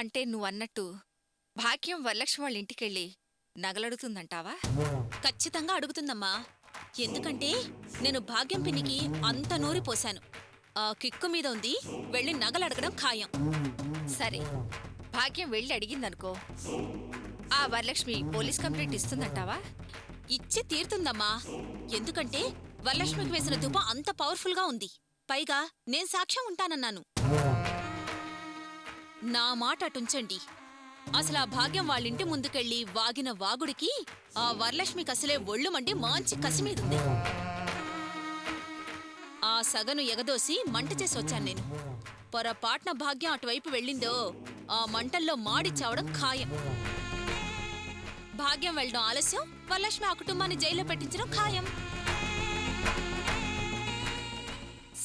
అంటే నువ్వన్నట్టు భాగ్యం వరలక్ష్మి వాళ్ళ ఇంటికెళ్ళి నగలడుగుతుందంటావా? ఖచ్చితంగా అడుగుతుందమ్మా. ఎందుకంటే నేను భాగ్యం పిన్నికి అంత నూరిపోశాను. ఆ కిక్కు మీద ఉంది, వెళ్ళి నగలడగడం ఖాయం. సరే, భాగ్యం వెళ్ళి అడిగిందనుకో, ఆ వరలక్ష్మి పోలీస్ కంప్లైంట్ ఇస్తుందంటావా? ఇచ్చి తీరుతుందమ్మా. ఎందుకంటే వరలక్ష్మికి వేసిన దుబ్బ అంత పవర్ఫుల్గా ఉంది. పైగా నేను సాక్ష్యం ఉంటానన్నాను. నా మాట అటుంచండి. అసలు ఆ భాగ్యం వాళ్ళింటి ముందుకెళ్ళి వాగిన వాగుడికి ఆ వరలక్ష్మికి అసలే ఒళ్ళు మండి మంచి కసిమీదుంది. ఆ సగను ఎగదోసి మంట చేసి వచ్చాను నేను. పొరపాట్న భాగ్యం అటువైపు వెళ్ళిందో ఆ మంటల్లో మాడి చావడం ఖాయం. భాగ్యం వెళ్ళడం ఆలస్యం, వరలక్ష్మి ఆ కుటుంబాన్ని జైల్లో పెట్టించడం ఖాయం.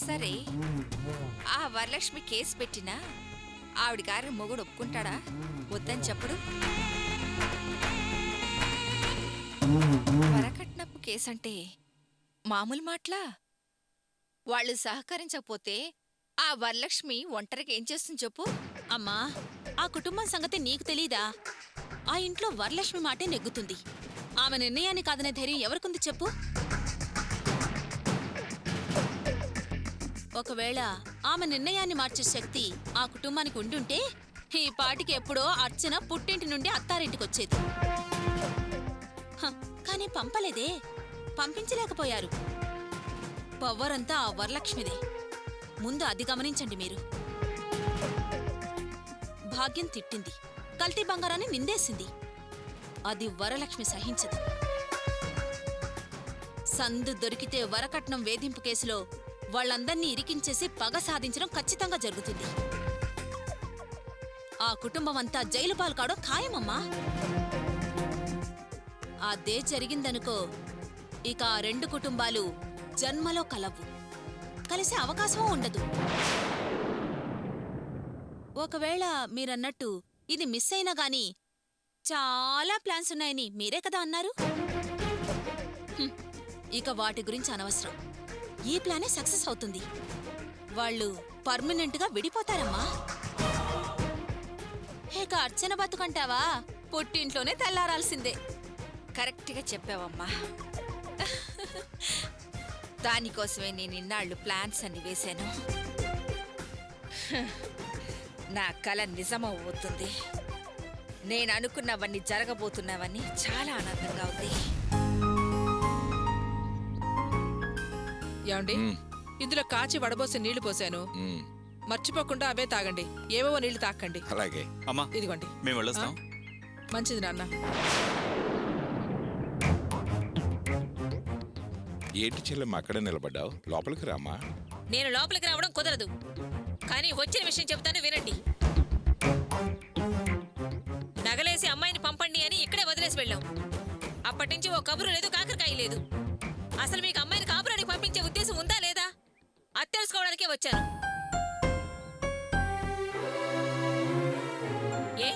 సరే, ఆ వరలక్ష్మి కేసు పెట్టినా ఆవిడ గారి మొగుడు ఒప్పుకుంటాడా? వద్దని చెప్పడు. వరకట్నప్పు కేసంటే మామూలు మాటలా? వాళ్ళు సహకరించకపోతే ఆ వరలక్ష్మి ఒంటరికి ఏం చేస్తుంది చెప్పు? అమ్మా, ఆ కుటుంబం సంగతి నీకు తెలీదా? ఆ ఇంట్లో వరలక్ష్మి మాటే నెగ్గుతుంది. ఆమె నిర్ణయాన్ని కాదనే ధైర్యం ఎవరికుంది చెప్పు? ఒకవేళ ఆమె నిర్ణయాన్ని మార్చే శక్తి ఆ కుటుంబానికి ఉండుంటే ఈ పాటికి ఎప్పుడో అర్చన పుట్టింటి నుండి అత్తారింటికొచ్చేది. కానీ పంపలేదే, పంపించలేకపోయారు. పవ్వరంతా ఆ వరలక్ష్మిదే. ముందు అది గమనించండి మీరు. భాగ్యం తిట్టింది, కల్తీ బంగారాన్ని నిందేసింది. అది వరలక్ష్మి సహించదు. సందు దొరికితే వరకట్నం వేధింపు కేసులో వాళ్ళందర్నీ ఇరికించేసి పగ సాధించడం ఖచ్చితంగా జరుగుతుంది. ఆ కుటుంబం అంతా జైలు పాలు కావడం ఖాయమమ్మా. అదే జరిగిందనుకో, ఇక ఆ రెండు కుటుంబాలు జన్మలో కలవు, కలిసే అవకాశమూ ఉండదు. ఒకవేళ మీరన్నట్టు ఇది మిస్ అయినా గాని చాలా ప్లాన్స్ ఉన్నాయని మీరే కదా అన్నారు. ఇక వాటి గురించి అనవసరం. ఈ ప్లానే సక్సెస్ అవుతుంది. వాళ్ళు పర్మనెంట్గా విడిపోతారమ్మా. ఇక అర్చన బతుకంటావా, పుట్టింట్లోనే తెల్లారాల్సిందే. కరెక్ట్గా చెప్పావమ్మా. దానికోసమే నేను ఇన్నాళ్ళు ప్లాన్స్ అన్ని వేశాను. నా కల నిజమవుతుంది. నేను అనుకున్నవన్నీ జరగబోతున్నవన్నీ చాలా ఆనందంగా ఉంది. ఏమండి, ఇందులో కాచి వడబోసి నీళ్లు పోసాను, మర్చిపోకుండా అవే తాగండి. ఏవేవో నీళ్లు తాకండి. అలాగే అమ్మా, ఇదిగోండి. మేము వెళ్ళొస్తాం. మంచిది నాన్న. ఏంటి చెల్లెమ్మ అక్కడే నిలబడ్డావు? లోపలికి రామ్మా. నేను లోపలికి రావడం కుదరదు, కానీ వచ్చిన విషయం చెబుతాను వినండి. నగలేసి అమ్మాయిని పంపండి అని ఇక్కడే వదిలేసి వెళ్ళాం. అప్పటినుంచి ఓ కబురు లేదు, కాకరకాయ లేదు. అసలు మీకు అమ్మాయిని కాపురానికి పంపించే ఉద్దేశం ఉందా లేదా అది తెలుసుకోవడానికే వచ్చాను. ఏ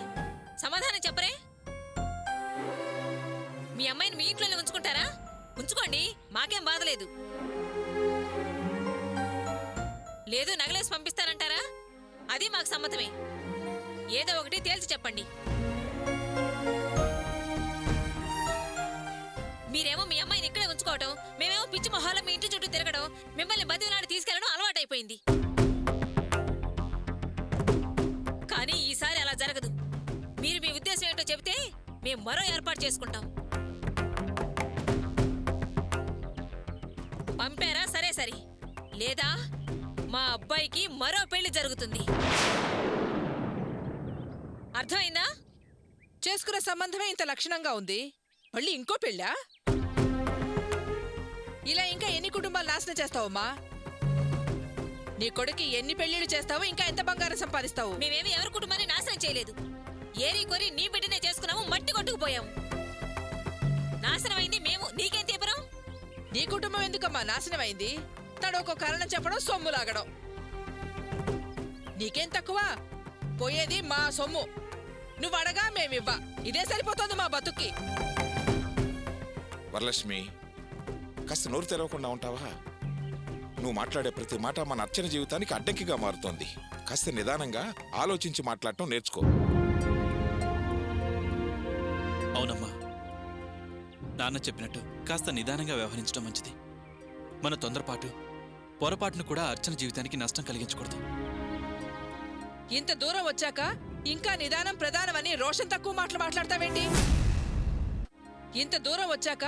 సమాధానం చెప్పరే? మీ అమ్మాయిని మీ ఇంట్లోనే ఉంచుకుంటారా? ఉంచుకోండి, మాకేం బాధలేదు. లేదు నగలేసి పంపిస్తానంటారా? అది మాకు సమ్మతమే. ఏదో ఒకటి తేల్చి చెప్పండి. మీరేమో మీ అమ్మాయిని ఇక్కడే ఉంచుకోవటం, మేమేమో పిచ్చి మొహాల మీ ఇంటి చుట్టూ తిరగడం, మిమ్మల్ని బతినాడు తీసుకెళ్లడం అలవాటైపోయింది. కానీ ఈసారి అలా జరగదు. మీరు మీ ఉద్దేశం ఏంటో చెబితే మేము మరో ఏర్పాటు చేసుకుంటాం. పంపారా? సరే సరే. లేదా మా అబ్బాయికి మరో పెళ్లి జరుగుతుంది. అర్థమైందా? చేసుకున్న సంబంధమే ఇంత లక్షణంగా ఉంది, మళ్ళీ ఇంకో పెళ్ళా? ఇలా ఇంకా ఎన్ని కుటుంబాలు నాశనం చేస్తావమ్మా? నీ కొడుకు ఎన్ని పెళ్లిళ్ళు చేస్తావు? ఇంకా ఎంత బంగారం సంపాదిస్తావు? మేమేమి ఎవరి కుటుంబాన్ని నాశనం చేయలేదు. ఏరి కొరి నీ బిడ్డనే చేసుకున్నాము, మట్టి కొట్టుకుపోయాము. నాశనమైంది మేము, నీకేం తీపరం? నీ కుటుంబం ఎందుకమ్మా నాశనమైంది? తడు ఒక కారణం చెప్పడం, సొమ్ము లాగడం. నీకేం తక్కువ? పోయేది మా సొమ్ము, నువ్వు అడగా మేమివ్వా. ఇదే సరిపోతుంది మా బతుక్కి. వరలక్ష్మి, కాస్త నోరు తెరవకుండా ఉంటావా? నువ్వు మాట్లాడే ప్రతి మాట మన అర్చన జీవితానికి అడ్డంకిగా మారుతోంది. కాస్త నిదానంగా ఆలోచించి మాట్లాడటం నేర్చుకో. నాన్న చెప్పినట్టు కాస్త నిదానంగా వ్యవహరించడం మంచిది. మన తొందరపాటు పొరపాటును కూడా అర్చన జీవితానికి నష్టం కలిగించకూడదు. ఇంత దూరం వచ్చాక ఇంకా నిదానం ప్రధానమని రోషన్ తక్కువ మాటలు మాట్లాడతావేంటి? ఇంత దూరం వచ్చాక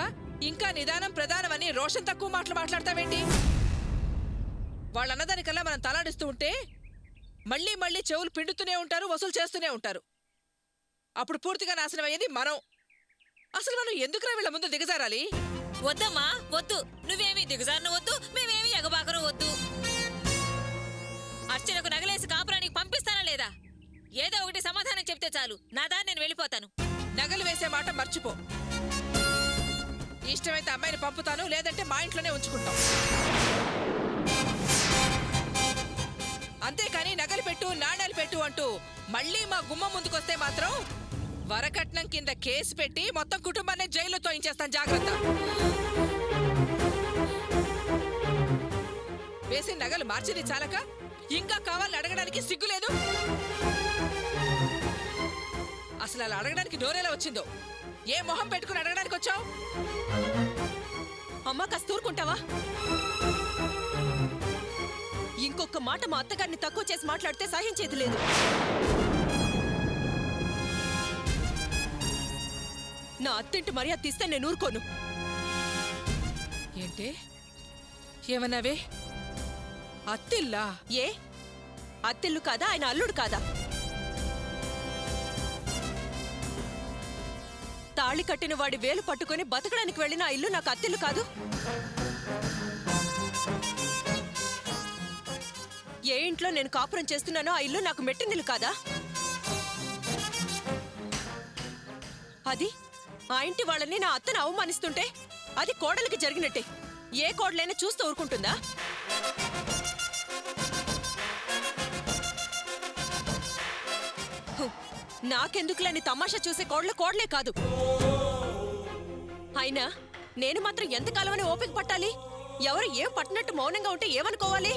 ఇంకా నిదానం ప్రధానమని రోషన్ తక్కువ మాటలు మాట్లాడతావేంటి? వాళ్ళన్నదానికల్లా మనం తలాడిస్తూ ఉంటే మళ్ళీ మళ్ళీ చెవులు పిండుతూనే ఉంటారు, వసూలు చేస్తూనే ఉంటారు. అప్పుడు పూర్తిగా నాశనం అయ్యేది మనం. అసలు మనం ఎందుకురా వీళ్ళ ముందు దిగజారాలి? వద్దమ్మా వద్దు. నువ్వేమీ దిగజారును వద్దు, మేమేమీ ఎగబాకరు వద్దు. అర్చనకు నగలేసి కాపురానికి పంపిస్తానా లేదా? ఏదో ఒకటి సమాధానం చెప్తే చాలు, నా దాన్ని నేను వెళ్ళిపోతాను. నగలు వేసే మాట మర్చిపో. ఇష్టమైతే అమ్మాయిని పంపుతాను, లేదంటే మా ఇంట్లోనే ఉంచుకుంటాం. అంతేకాని నగలు పెట్టు, నాణ్యాలు పెట్టు అంటూ మళ్ళీ మా గుమ్మం ముందుకొస్తే మాత్రం వరకట్నం కింద కేసు పెట్టి మొత్తం కుటుంబాన్ని జైల్లో తోయించేస్తాను. జాగ్రత్త. వేసిన నగలు మార్చింది చాలక ఇంకా కావాలని అడగడానికి సిగ్గులేదు? అసలు అలా అడగడానికి నోరేలా వచ్చిందో? ఏ మొహం పెట్టుకుని అడగడానికి వచ్చావు? అమ్మా కాస్త ఊరుకుంటావా? ఇంకొక మాట మా అత్తగారిని తక్కువ చేసి మాట్లాడితే సహించేది లేదు. నా అత్తింటి మర్యాద తీస్తే నేను ఊరుకోను. ఏంటే ఏమన్నావే? అత్తిల్లా? ఏ అత్తిల్లు కాదా, ఆయన అల్లుడు కాదా? తాళి కట్టిన వాడి వేలు పట్టుకుని బతకడానికి వెళ్ళిన ఆ ఇల్లు నాకు అత్తిల్లు కాదు? ఏ ఇంట్లో నేను కాపురం చేస్తున్నానో ఆ ఇల్లు నాకు మెట్టినిల్లు కాదా? అది ఆ ఇంటి వాళ్ళని నా అత్తను అవమానిస్తుంటే అది కోడలికి జరిగినట్టే. ఏ కోడలైనా చూస్తూ ఊరుకుంటుందా? నాకెందుకులేని తమాషా చూసే కోడలే కాదు. అయినా నేను మాత్రం ఎంతకాలమని ఓపిక పట్టాలి? ఎవరు ఏం పట్టినట్టు మౌనంగా ఉంటే ఏమనుకోవాలి?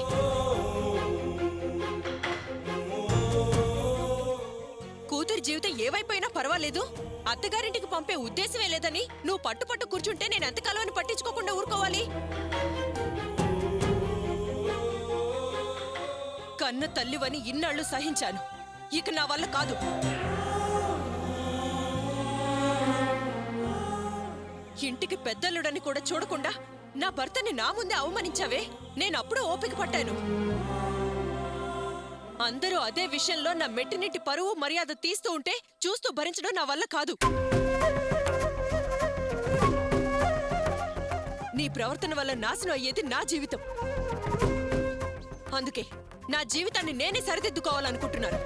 కూతురి జీవితం ఏవైపోయినా పర్వాలేదు, అత్తగారింటికి పంపే ఉద్దేశమే లేదని నువ్వు పట్టు కూర్చుంటే నేను ఎంతకాలమని పట్టించుకోకుండా ఊరుకోవాలి? కన్న తల్లివని ఇన్నాళ్లు సహించాను, ఇక నా వల్ల కాదు. ఇంటికి పెద్దల్లుడని కూడా చూడకుండా నా భర్తని నా ముందే అవమానించావే, నేనప్పుడు ఓపిక పట్టాను. అందరూ అదే విషయంలో నా మెట్టినింటి పరువు మర్యాద తీస్తూ ఉంటే చూస్తూ భరించడం నా వల్ల కాదు. నీ ప్రవర్తన వల్ల నాశనం అయ్యేది నా జీవితం. అందుకే నా జీవితాన్ని నేనే సరిదిద్దుకోవాలనుకుంటున్నాను.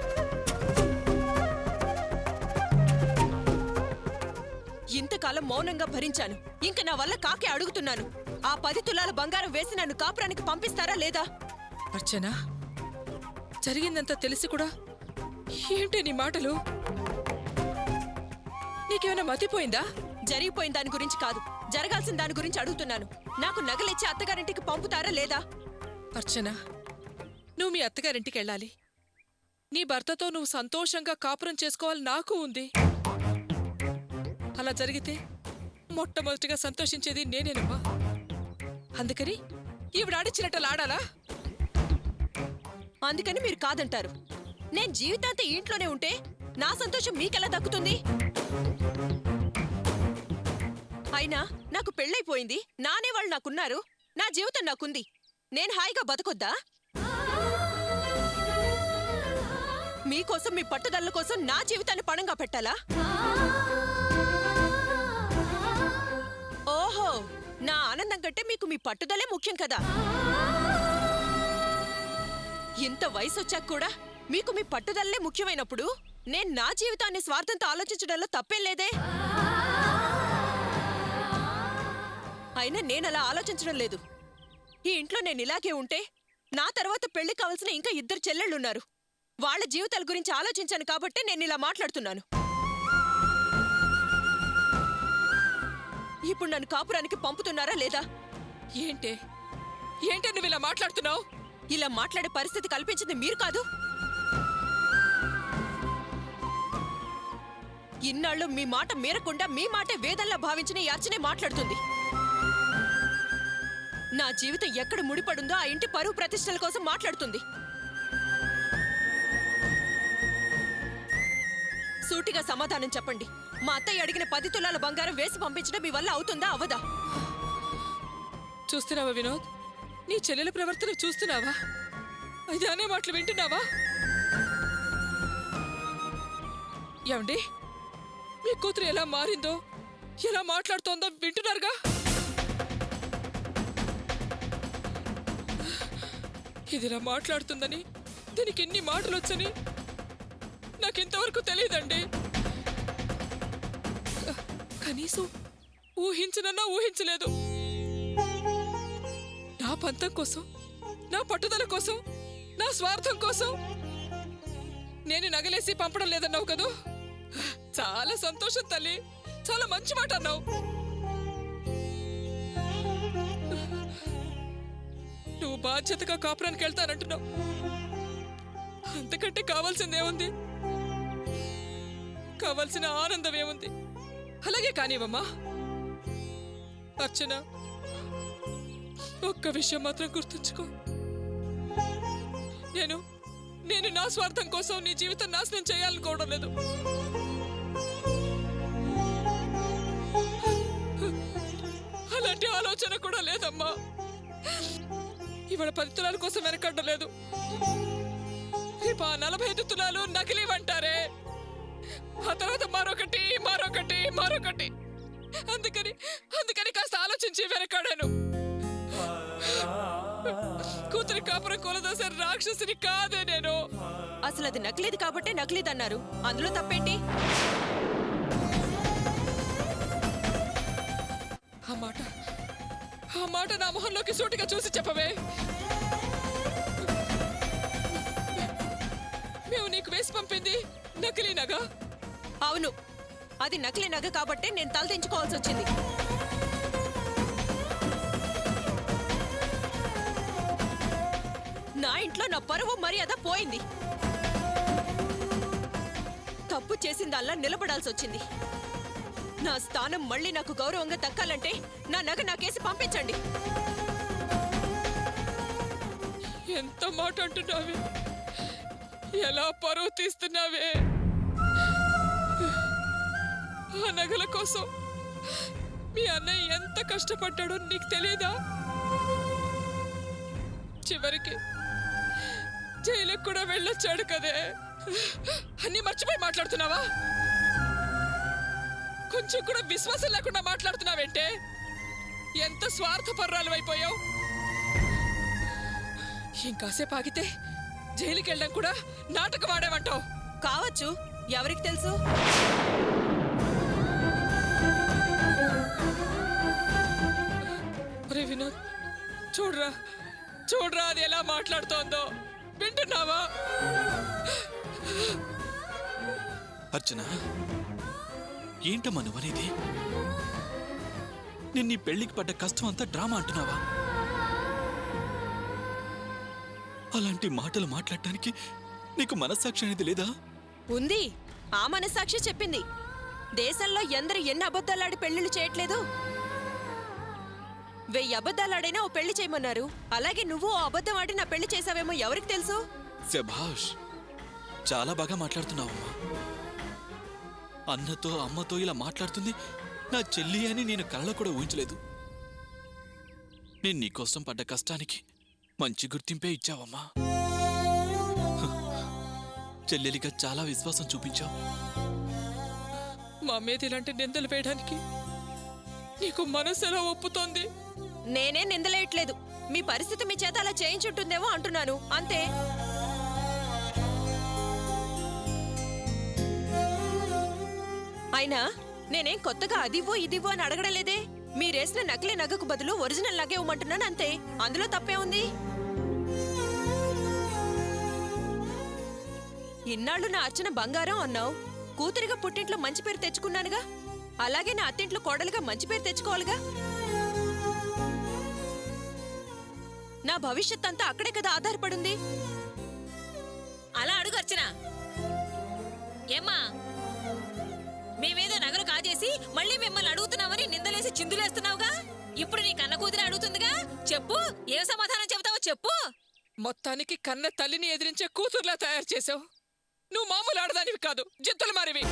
ఇంతకాలం మౌనంగా భరించాను, ఇంక నా వల్ల కాకే అడుగుతున్నాను. ఆ 10 తులాల బంగారం వేసి నన్ను కాపురానికి పంపిస్తారా లేదా? అర్చన, జరిగిందంతా తెలిసి కూడా ఏంటి నీ మాటలు? నీకేమైనా మతిపోయిందా? జరిగిపోయిన దాని గురించి కాదు, జరగాల్సిన దాని గురించి అడుగుతున్నాను. నాకు నగలిచ్చి అత్తగారింటికి పంపుతారా లేదా? అర్చన, నువ్వు మీ అత్తగారింటికి వెళ్ళాలి. నీ భర్తతో నువ్వు సంతోషంగా కాపురం చేసుకోవాలి నాకు ఉంది. అలా జరిగితే మొట్టమొదటిగా సంతోషించేది నేనేనమ్మా. అందుకని ఈవిడ ఆడిచ్చినట్టు ఆడాలా? అందుకని మీరు కాదంటారు. నేను జీవితాంతం ఇంట్లోనే ఉంటే నా సంతోషం మీకెలా దక్కుతుంది? అయినా నాకు పెళ్ళైపోయింది, నానే వాళ్ళు నాకున్నారు, నా జీవితం నాకుంది. నేను హాయిగా బతకొద్దా? మీకోసం, మీ పట్టుదల కోసం నా జీవితాన్ని పణంగా పెట్టాలా? ఓహో, నా ఆనందం కంటే మీకు మీ పట్టుదలే ముఖ్యం కదా? ఇంత వయసు వచ్చాక కూడా మీకు మీ పట్టుదలే ముఖ్యమైనప్పుడు నేను నా జీవితాన్ని స్వార్థంతో ఆలోచించడంలో తప్పేం లేదే. అయినా నేనలా ఆలోచించడం లేదు. ఈ ఇంట్లో నేను ఇలాగే ఉంటే నా తర్వాత పెళ్లి కావాల్సిన ఇంకా 2 చెల్లెళ్ళున్నారు. వాళ్ళ జీవితాల గురించి ఆలోచించాను కాబట్టే నేను ఇలా మాట్లాడుతున్నాను. ఇప్పుడు నన్ను కాపురానికి పంపుతున్నారా లేదా? ఏంటే నువ్వు ఇలా మాట్లాడుతున్నావు? ఇలా మాట్లాడే పరిస్థితి కల్పించింది మీరు కాదు. ఇన్నాళ్ళు మీ మాట మీరకుండా మీ మాటే వేదంలా భావించిన ఈ అర్చనే మాట్లాడుతుంది. నా జీవితం ఎక్కడ ముడిపడుందో ఆ ఇంటి పరువు ప్రతిష్టల కోసం మాట్లాడుతుంది. సూటిగా సమాధానం చెప్పండి. మా అత్తయ్య అడిగిన 10 తులాల బంగారం వేసి పంపించడం మీ వల్ల అవుతుందా అవదా? చూస్తున్నావా వినోద్? నీ చెల్లెల ప్రవర్తన చూస్తున్నావా? అది అనే మాటలు వింటున్నావా? ఏమండి, మీ కూతురు ఎలా మారిందో, ఎలా మాట్లాడుతోందో వింటున్నారుగా? ఇది ఇలా మాట్లాడుతుందని, దీనికి ఎన్ని మాటలు వచ్చని నాకింతవరకు తెలియదండి. కనీసం ఊహించనన్నా ఊహించలేదు. నా పంతం కోసం, నా పట్టుదల కోసం, నా స్వార్థం కోసం నేను నగలేసి పంపడం లేదన్నావు కదూ. చాలా సంతోషం తల్లి, చాలా మంచి మాట అన్నావు. నువ్వు బాధ్యతగా కాపురానికి వెళ్తానంటున్నావు. అంతకంటే కావాల్సిందేముంది? కావాల్సిన ఆనందం ఏముంది? అలాగే కానివమ్మా. అర్చన, ఒక్క విషయం మాత్రం గుర్తుంచుకో. నేను నా స్వార్థం కోసం నీ జీవితం నాశనం చేయాలనుకోవడం లేదు. అలాంటి ఆలోచన కూడా లేదమ్మా. ఇవాళ 10 తులాల కోసం వెనకడ్డం లేదు. రేపు ఆ 45 తులాలు నకిలీవంటారే. ఆ తర్వాత మరొకటి మరొకటి మరొకటి. అందుకని కాస్త ఆలోచించి వెనకాడాను. కూతురి కాపురం కూలదోసే రాక్షసిని కాదే నేను. అసలు అది నకిలీది కాబట్టే నకిలీదన్నారు. అందులో తప్పేంటి? ఆ మాట నా మొహంలోకి సూటిగా చూసి చెప్పవే. మేము నీకు వేసి పంపింది నకిలీ నగ. అవును, అది నకిలీ నగ కాబట్టే నేను తలదించుకోవాల్సి వచ్చింది. నా ఇంట్లో నా పరువు మర్యాద పోయింది. తప్పు చేసిందల్లా నిలబడాల్సి వచ్చింది. నా స్థానం మళ్ళీ నాకు గౌరవంగా దక్కాలంటే నా నగ నాకేసి పంపించండి. ఎంత మాట అంటున్నావే, ఎలా పరువు తీస్తున్నావే. ఆ నగల కోసం మీ అన్నయ్య ఎంత కష్టపడ్డాడో నీకు తెలియదా? చివరికి జైలుకు కూడా వెళ్ళొచ్చాడు కదే. అన్నీ మర్చిపోయి మాట్లాడుతున్నావా? కొంచెం కూడా విశ్వాసం లేకుండా మాట్లాడుతున్నావేంటే? ఎంత స్వార్థపర్రాలు అయిపోయావు. ఇంకాసేపు ఆగితే జైలుకి వెళ్ళడం కూడా నాటకం ఆడేవంటావు. కావచ్చు, ఎవరికి తెలుసు? అరే వినోద్, చూడరా అది ఎలా మాట్లాడుతోందో. వింటున్నావా? అర్చన, ఏంటమ్మా నువ్వనేది? నేను నీ పెళ్లికి పడ్డ కష్టం అంతా డ్రామా అంటున్నావా? అలాంటి మాటలు మాట్లాడటానికి నీకు మనస్సాక్షి అనేది లేదా? ఉంది. ఆ మనస్సాక్షి చెప్పింది. దేశంలో ఎందరు ఎన్ని అబద్ధాలాడి పెళ్లిళ్ళు చేయట్లేదు. 1000 అబద్ధాలాడైనా ఓ పెళ్లి చేయమన్నారు. అలాగే నువ్వు ఓ అబద్ధం ఆడి నా పెళ్లి చేసావేమో ఎవరికి తెలుసు? శభాష్, చాలా బాగా మాట్లాడుతున్నావమ్మా. అన్నతో అమ్మతో ఇలా మాట్లాడుతుంది నా చెల్లి అని నేను కళ్ళలో కూడా ఊహించలేదు. నేను నీకోసం పడ్డ కష్టానికి మంచి గుర్తింపే ఇచ్చావమ్మా. చెల్లెలిగా చాలా విశ్వాసం చూపించావు. మా మీద ఇలాంటి నిందలు వేయడానికి నీకు మనసు ఎలా ఒప్పుతోంది? నేనే నిందలేయట్లేదు. మీ పరిస్థితి మీ చేత అలా చేయించుంటుందేమో అంటున్నాను, అంతే. అయినా నేనేం కొత్తగా అదివ్వో ఇదివ్వో అని అడగడం లేదే. మీరేసిన నకిలీ నగకు బదులు ఒరిజినల్ నగే ఇవ్వమంటున్నాను, అంతే. అందులో తప్పే ఉంది? ఇన్నాళ్ళు నా అర్చన బంగారం అన్నావు. కూతురిగా పుట్టింట్లో మంచి పేరు తెచ్చుకున్నానుగా. అలాగే నా అత్తింట్లో కోడలుగా మంచి పేరు తెచ్చుకోవాలిగా. నా భవిష్యత్ అంతా అక్కడే కదా ఆధారపడుంది. అలా అడుగు అర్చన. ఏమ్మా, ముద్దులేస్తున్నావుగా ఇప్పుడు నీ కన్న కూతురు అడుగుతుందిగా చెప్పు ఏ సమాధానం చెబుతావో చెప్పు. మొత్తానికి కన్న తల్లిని ఎదిరించే కూతుర్లా తయారు చేసావు. నువ్వు మామూలు ఆడదానివి కాదు, జిత్తులు మారివి.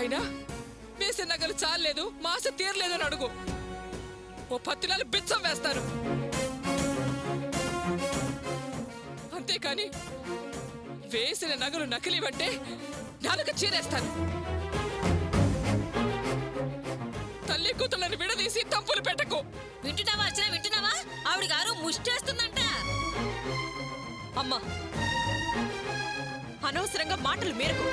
అయినా వేసే నగలు చాలలేదు, మాస తీరలేదు అని అడుగు. ఓ పత్తిలాలు బిచ్చం వేస్తాను. అంతేకాని వేసిన నగలు నకిలీవంటే నాలుక చీరేస్తాను. తల్లి కూతుళ్ళని విడదీసి తంపులు పెట్టకు. వింటున్నావా అర్చన, వింటున్నావా? ఆవిడ గారు ముష్టేస్తుందంట. అమ్మా, అనవసరంగా మాటలు మీరకు.